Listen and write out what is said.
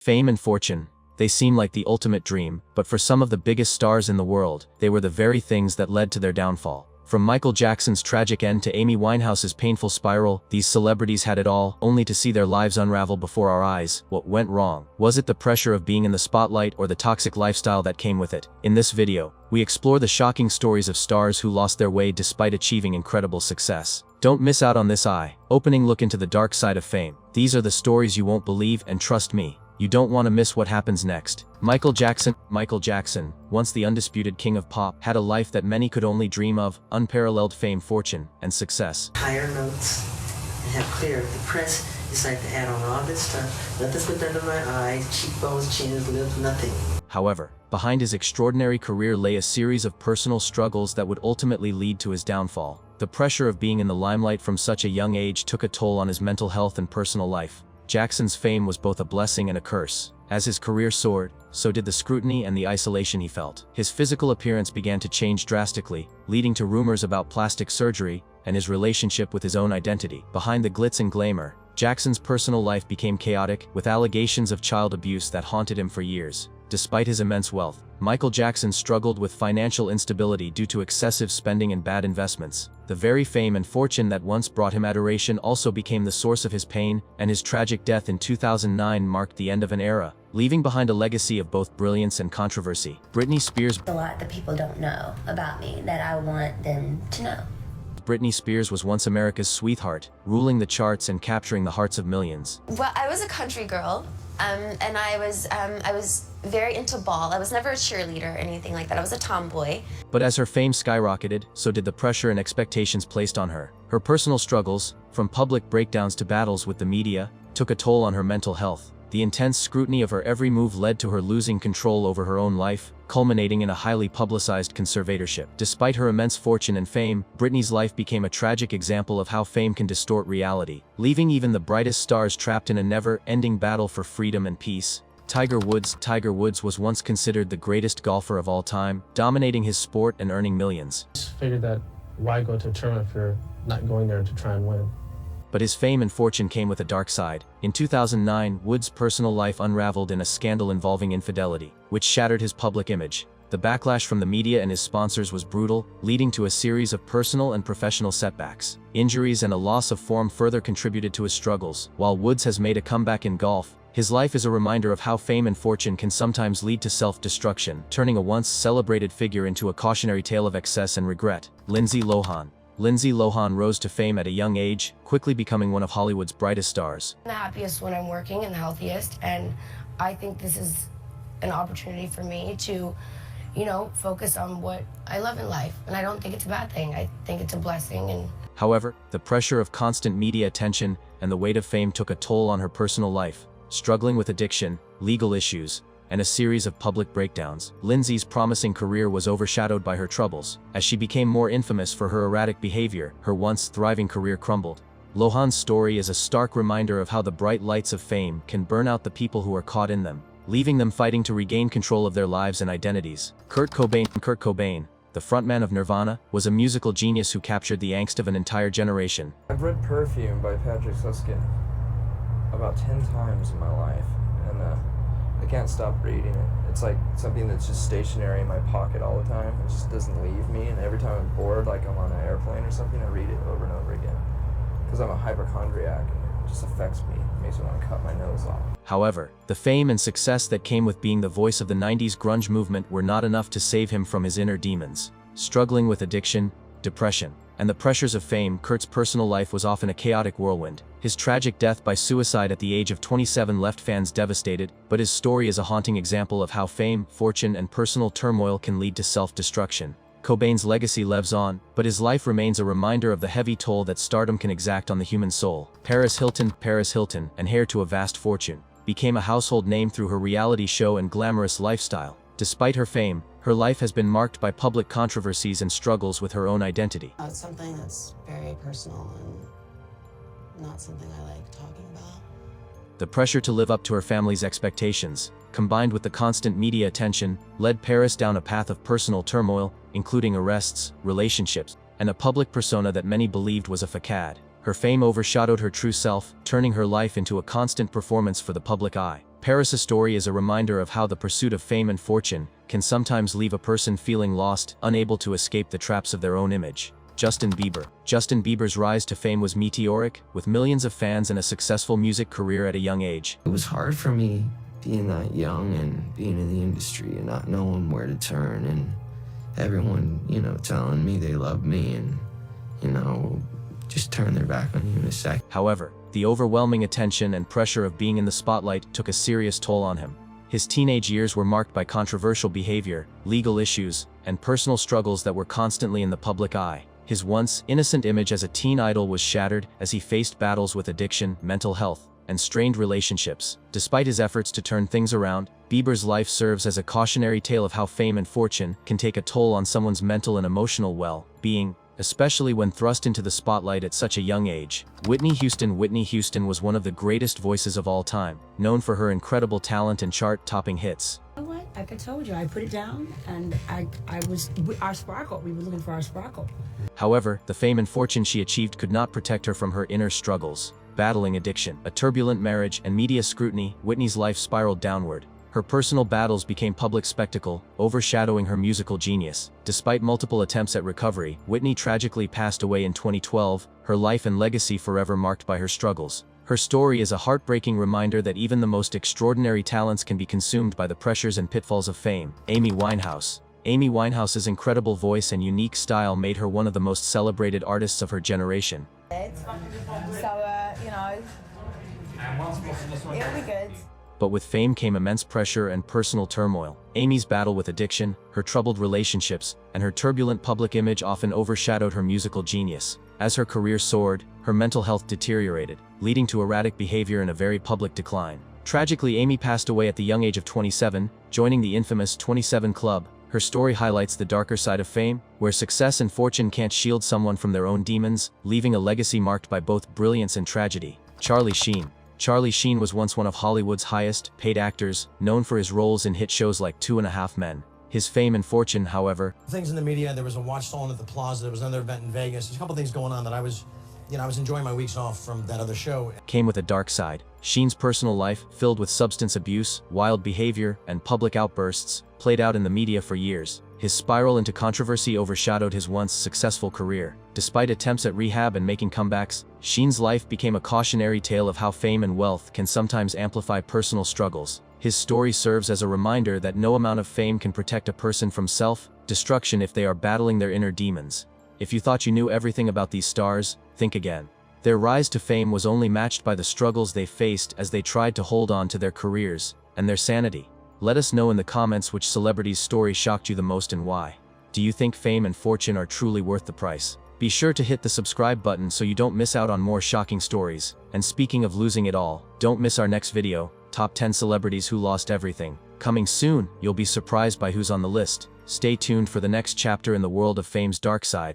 Fame and fortune. They seem like the ultimate dream, but for some of the biggest stars in the world, they were the very things that led to their downfall. From Michael Jackson's tragic end to Amy Winehouse's painful spiral, these celebrities had it all, only to see their lives unravel before our eyes. What went wrong? Was it the pressure of being in the spotlight or the toxic lifestyle that came with it? In this video, we explore the shocking stories of stars who lost their way despite achieving incredible success. Don't miss out on this eye-opening look into the dark side of fame. These are the stories you won't believe, and trust me, you don't want to miss what happens next. Michael Jackson, once the undisputed king of pop, had a life that many could only dream of: unparalleled fame, fortune, and success. Higher notes and have clear. The press decided to add on all this stuff. Nothing's been done to my eyes, cheekbones, chins, lips, nothing. However, behind his extraordinary career lay a series of personal struggles that would ultimately lead to his downfall. The pressure of being in the limelight from such a young age took a toll on his mental health and personal life. Jackson's fame was both a blessing and a curse. As his career soared, so did the scrutiny and the isolation he felt. His physical appearance began to change drastically, leading to rumors about plastic surgery and his relationship with his own identity. Behind the glitz and glamour, Jackson's personal life became chaotic, with allegations of child abuse that haunted him for years. Despite his immense wealth, Michael Jackson struggled with financial instability due to excessive spending and bad investments. The very fame and fortune that once brought him adoration also became the source of his pain, and his tragic death in 2009 marked the end of an era, leaving behind a legacy of both brilliance and controversy. Britney Spears. A lot that people don't know about me that I want them to know. Britney Spears was once America's sweetheart, ruling the charts and capturing the hearts of millions. Well, I was a country girl, and I was very into ball. I was never a cheerleader or anything like that. I was a tomboy. But as her fame skyrocketed, so did the pressure and expectations placed on her. Her personal struggles, from public breakdowns to battles with the media, took a toll on her mental health. The intense scrutiny of her every move led to her losing control over her own life, culminating in a highly publicized conservatorship. Despite her immense fortune and fame, Britney's life became a tragic example of how fame can distort reality, leaving even the brightest stars trapped in a never-ending battle for freedom and peace. Tiger Woods was once considered the greatest golfer of all time, dominating his sport and earning millions. I just figured that why go to a tournament if you're not going there to try and win? But his fame and fortune came with a dark side. In 2009, Woods' personal life unraveled in a scandal involving infidelity, which shattered his public image. The backlash from the media and his sponsors was brutal, leading to a series of personal and professional setbacks. Injuries and a loss of form further contributed to his struggles. While Woods has made a comeback in golf, his life is a reminder of how fame and fortune can sometimes lead to self-destruction, turning a once celebrated figure into a cautionary tale of excess and regret. Lindsay Lohan rose to fame at a young age, quickly becoming one of Hollywood's brightest stars. I'm the happiest when I'm working and the healthiest, and I think this is an opportunity for me to, focus on what I love in life. And I don't think it's a bad thing. I think it's a blessing. However, the pressure of constant media attention and the weight of fame took a toll on her personal life. Struggling with addiction, legal issues, and a series of public breakdowns, Lindsay's promising career was overshadowed by her troubles. As she became more infamous for her erratic behavior, her once thriving career crumbled. Lohan's story is a stark reminder of how the bright lights of fame can burn out the people who are caught in them, leaving them fighting to regain control of their lives and identities. Kurt Cobain, the frontman of Nirvana, was a musical genius who captured the angst of an entire generation. I've read Perfume by Patrick Susskind about 10 times in my life, and I can't stop reading it. It's like something that's just stationary in my pocket all the time. It just doesn't leave me, and every time I'm bored, like I'm on an airplane or something, I read it over and over again. Because I'm a hypochondriac, and it just affects me. It makes me want to cut my nose off. However, the fame and success that came with being the voice of the 90s grunge movement were not enough to save him from his inner demons. Struggling with addiction, depression, and the pressures of fame, Kurt's personal life was often a chaotic whirlwind. His tragic death by suicide at the age of 27 left fans devastated, but his story is a haunting example of how fame, fortune, and personal turmoil can lead to self-destruction. Cobain's legacy lives on, but his life remains a reminder of the heavy toll that stardom can exact on the human soul. Paris Hilton, and heir to a vast fortune, became a household name through her reality show and glamorous lifestyle. Despite her fame, her life has been marked by public controversies and struggles with her own identity. It's something that's very personal and not something I like talking about. The pressure to live up to her family's expectations, combined with the constant media attention, led Paris down a path of personal turmoil, including arrests, relationships, and a public persona that many believed was a facade. Her fame overshadowed her true self, turning her life into a constant performance for the public eye. Paris' story is a reminder of how the pursuit of fame and fortune can sometimes leave a person feeling lost, unable to escape the traps of their own image. Justin Bieber. Justin Bieber's rise to fame was meteoric, with millions of fans and a successful music career at a young age. It was hard for me being that young and being in the industry and not knowing where to turn, and everyone, telling me they love me and, just turn their back on you in a sec. However, the overwhelming attention and pressure of being in the spotlight took a serious toll on him. His teenage years were marked by controversial behavior, legal issues, and personal struggles that were constantly in the public eye. His once innocent image as a teen idol was shattered as he faced battles with addiction, mental health, and strained relationships. Despite his efforts to turn things around, Bieber's life serves as a cautionary tale of how fame and fortune can take a toll on someone's mental and emotional well-being, especially when thrust into the spotlight at such a young age. Whitney Houston. Whitney Houston was one of the greatest voices of all time, known for her incredible talent and chart-topping hits. You know what? Like I told you, I put it down, and I was our sparkle. We were looking for our sparkle. However, the fame and fortune she achieved could not protect her from her inner struggles. Battling addiction, a turbulent marriage, and media scrutiny, Whitney's life spiraled downward. Her personal battles became public spectacle, overshadowing her musical genius. Despite multiple attempts at recovery, Whitney tragically passed away in 2012, her life and legacy forever marked by her struggles. Her story is a heartbreaking reminder that even the most extraordinary talents can be consumed by the pressures and pitfalls of fame. Amy Winehouse. Amy Winehouse's incredible voice and unique style made her one of the most celebrated artists of her generation. It'll be good. But with fame came immense pressure and personal turmoil. Amy's battle with addiction, her troubled relationships, and her turbulent public image often overshadowed her musical genius. As her career soared, her mental health deteriorated, leading to erratic behavior and a very public decline. Tragically, Amy passed away at the young age of 27, joining the infamous 27 Club. Her story highlights the darker side of fame, where success and fortune can't shield someone from their own demons, leaving a legacy marked by both brilliance and tragedy. Charlie Sheen. Charlie Sheen was once one of Hollywood's highest-paid actors, known for his roles in hit shows like 2.5 Men. His fame and fortune, however, things in the media. There was a watch stolen at the Plaza. There was another event in Vegas. There's a couple things going on that I was enjoying my weeks off from that other show. Came with a dark side. Sheen's personal life, filled with substance abuse, wild behavior, and public outbursts, played out in the media for years. His spiral into controversy overshadowed his once successful career. Despite attempts at rehab and making comebacks, Sheen's life became a cautionary tale of how fame and wealth can sometimes amplify personal struggles. His story serves as a reminder that no amount of fame can protect a person from self-destruction if they are battling their inner demons. If you thought you knew everything about these stars, think again. Their rise to fame was only matched by the struggles they faced as they tried to hold on to their careers and their sanity. Let us know in the comments which celebrity's story shocked you the most and why. Do you think fame and fortune are truly worth the price? Be sure to hit the subscribe button so you don't miss out on more shocking stories. And speaking of losing it all, don't miss our next video, Top 10 Celebrities Who Lost Everything. Coming soon, you'll be surprised by who's on the list. Stay tuned for the next chapter in the world of fame's dark side.